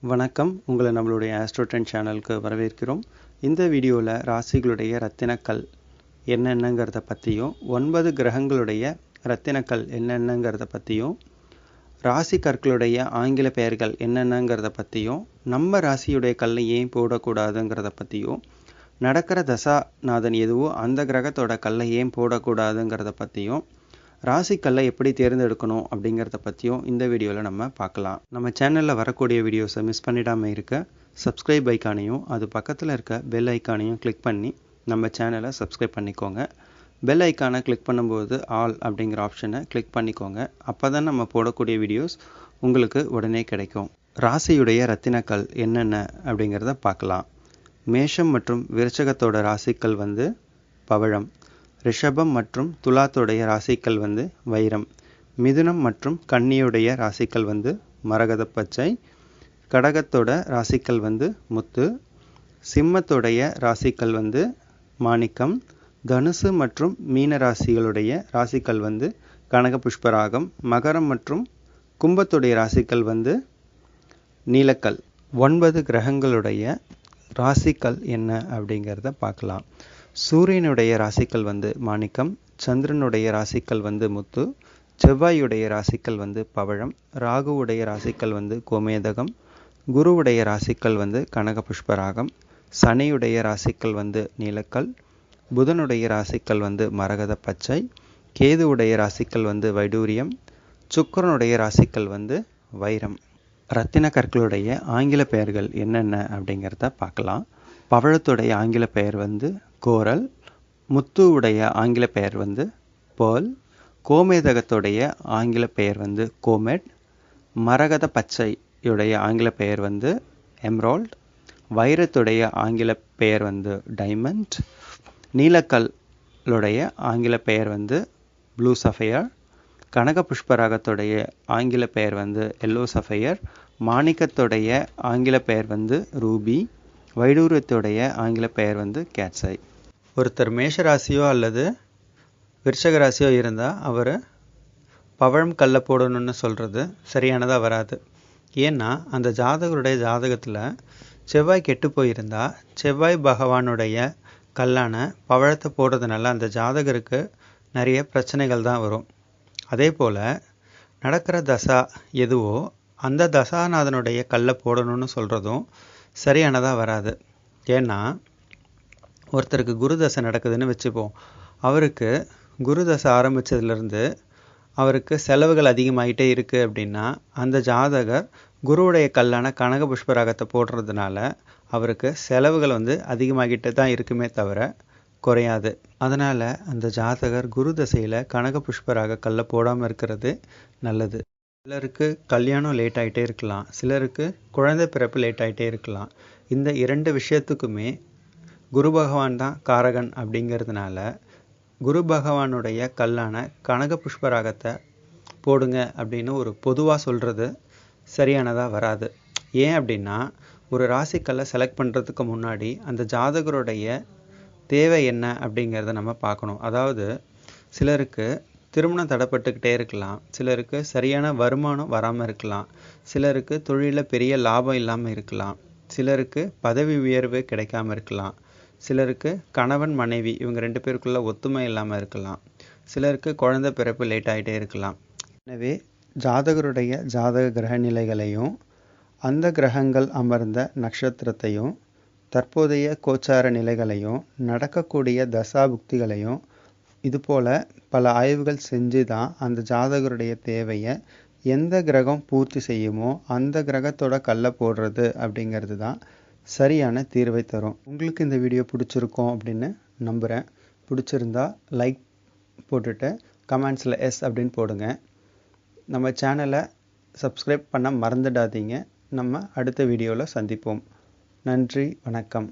வணக்கம், உங்களை நம்மளுடைய ஆஸ்ட்ரோட்ரெண்ட் சேனலுக்கு வரவேற்கிறோம். இந்த வீடியோவில் ராசிகளுடைய ரத்தினக்கல் என்னென்னங்கிறத பற்றியும் 9 கிரகங்களுடைய ரத்தினக்கல் என்னென்னங்கிறத பற்றியும் ராசி கற்களுடைய ஆங்கில பெயர்கள் என்னென்னங்கிறத பற்றியும் நம்ம ராசியுடைய கல்லை ஏன் போடக்கூடாதுங்கிறத பற்றியும் நடக்கிற தசாநாதன் எதுவோ அந்த கிரகத்தோட கல்லை ஏன் போடக்கூடாதுங்கிறத பற்றியும் ராசிக்கல்லை எப்படி தேர்ந்தெடுக்கணும் அப்படிங்கிறத பற்றியும் இந்த வீடியோவில் நம்ம பார்க்கலாம். நம்ம சேனலில் வரக்கூடிய வீடியோஸை மிஸ் பண்ணிடாமல் இருக்க சப்ஸ்கிரைப் ஐக்கானையும் அது பக்கத்தில் இருக்க பெல் ஐக்கானையும் கிளிக் பண்ணி நம்ம சேனலை சப்ஸ்கிரைப் பண்ணிக்கோங்க. பெல் ஐக்கானை கிளிக் பண்ணும்போது ஆல் அப்படிங்கிற ஆப்ஷனை கிளிக் பண்ணிக்கோங்க. அப்போ தான் நம்ம போடக்கூடிய வீடியோஸ் உங்களுக்கு உடனே கிடைக்கும். ராசியுடைய ரத்தினக்கல் என்னென்ன அப்படிங்கிறத பார்க்கலாம். மேஷம் மற்றும் விருச்சகத்தோட ராசிக்கல் பவழம். ரிஷபம் மற்றும் துலாத்தோடைய ராசிக்கல் வைரம். மிதுனம் மற்றும் கன்னியுடைய ராசிக்கல் மரகத பச்சை. கடகத்தோட ராசிக்கல் முத்து. சிம்மத்தோடைய ராசிக்கல் மாணிக்கம். தனுசு மற்றும் மீன ராசிகளுடைய ராசிக்கல் கனக புஷ்பராகம். மகரம் மற்றும் கும்பத்துடைய ராசிக்கல் நீலக்கல். 9 கிரகங்களுடைய ராசிக்கல் என்ன அப்படிங்கிறத பார்க்கலாம். சூரியனுடைய ராசிக்கல் மாணிக்கம். சந்திரனுடைய ராசிக்கல் முத்து. செவ்வாயுடைய ராசிக்கல் பவழம். ராகுவுடைய ராசிக்கல் கோமேதகம். குருவுடைய ராசிக்கல் கனக புஷ்பராகம். சனியுடைய ராசிக்கல் நீலக்கல். புதனுடைய ராசிக்கல் மரகத பச்சை. கேதுவுடைய ராசிக்கல் வைடூரியம். சுக்கிரனுடைய ராசிக்கல் வைரம். ரத்தின கற்களுடைய ஆங்கில பெயர்கள் என்னென்ன அப்படிங்கிறத பார்க்கலாம். பவழத்துடைய ஆங்கில பெயர் கோரல். முத்துவுடைய ஆங்கில பெயர் பேர்ல். கோமேதகத்துடைய ஆங்கில பெயர் கோமெட். மரகத பச்சையுடைய ஆங்கில பெயர் எம்ரால்ட். வைரத்துடைய ஆங்கில பெயர் டைமண்ட். நீலக்கல்லுடைய ஆங்கில பெயர் ப்ளூ சஃபையர். கனக புஷ்பராகத்துடைய ஆங்கில பெயர் எல்லோ சஃபையர். மாணிக்கத்துடைய ஆங்கில பெயர் ரூபி. வைடூரியத்துடைய ஆங்கில பெயர் கேட்ஸை. ஒருத்தர் மேஷராசியோ அல்லது விருச்சக ராசியோ இருந்தால் அவர் பவழம் கல்லை போடணும்னு சொல்கிறது சரியானதாக வராது. ஏன்னா அந்த ஜாதகருடைய ஜாதகத்தில் செவ்வாய் கெட்டு போயிருந்தால் செவ்வாய் பகவானுடைய கல்லான பவழத்தை போடுறதுனால அந்த ஜாதகருக்கு நிறைய பிரச்சனைகள் தான் வரும். அதே போல் நடக்கிற தசா எதுவோ அந்த தசாநாதனுடைய கல்லை போடணும்னு சொல்கிறதும் சரியானதாக வராது. ஏன்னா ஒருத்தருக்கு குரு தசை நடக்குதுன்னு வச்சுப்போம். அவருக்கு குரு தசை ஆரம்பித்ததுலேருந்து அவருக்கு செலவுகள் அதிகமாகிட்டே இருக்குது அப்படின்னா அந்த ஜாதகர் குருவுடைய கல்லான கனக புஷ்பராகத்தை போடுறதுனால அவருக்கு செலவுகள் அதிகமாகிட்டே தான் இருக்குமே தவிர குறையாது. அதனால் அந்த ஜாதகர் குரு தசையில் கனக புஷ்பராக கல்லை போடாமல் இருக்கிறது நல்லது. சிலருக்கு கல்யாணம் லேட் ஆகிட்டே இருக்கலாம். சிலருக்கு குழந்தை பிறப்பு லேட் ஆகிட்டே இருக்கலாம். இந்த 2 விஷயத்துக்குமே குரு பகவான் தான் காரகன் அப்படிங்கிறதுனால குரு பகவானுடைய கல்லான கனக புஷ்பராகத்தை போடுங்க அப்படின்னு ஒரு பொதுவாக சொல்கிறது சரியானதாக வராது. ஏன் அப்படின்னா ஒரு ராசிக்கல்லை செலக்ட் பண்ணுறதுக்கு முன்னாடி அந்த ஜாதகருடைய தேவை என்ன அப்படிங்கிறத நம்ம பார்க்கணும். அதாவது சிலருக்கு திருமணம் தடைப்பட்டுக்கிட்டே இருக்கலாம். சிலருக்கு சரியான வருமானம் வராமல் இருக்கலாம். சிலருக்கு தொழிலில் பெரிய லாபம் இல்லாமல் இருக்கலாம். சிலருக்கு பதவி உயர்வு கிடைக்காம இருக்கலாம். சிலருக்கு கணவன் மனைவி இவங்க 2 பேருக்குள்ள ஒத்துமை இல்லாமல் இருக்கலாம். சிலருக்கு குழந்தை பிறப்பு லேட் ஆகிட்டே இருக்கலாம். எனவே ஜாதகருடைய ஜாதக கிரக நிலைகளையும் அந்த கிரகங்கள் அமர்ந்த நட்சத்திரத்தையும் தற்போதைய கோச்சார நிலைகளையும் நடக்கக்கூடிய தசாபுக்திகளையும் இதுபோல் பல ஆய்வுகள் செஞ்சு தான் அந்த ஜாதகருடைய தேவையை எந்த கிரகம் பூர்த்தி செய்யுமோ அந்த கிரகத்தோட கல்லை போடுறது அப்படிங்கிறது தான் சரியான தீர்வை தரும். உங்களுக்கு இந்த வீடியோ பிடிச்சிருக்கோம் அப்படின்னு நம்புகிறேன். பிடிச்சிருந்தா லைக் போட்டுட்டு கமெண்ட்ஸில் எஸ் அப்படின்னு போடுங்க. நம்ம சேனலை சப்ஸ்கிரைப் பண்ண மறந்துடாதீங்க. நம்ம அடுத்த வீடியோவில் சந்திப்போம். நன்றி, வணக்கம்.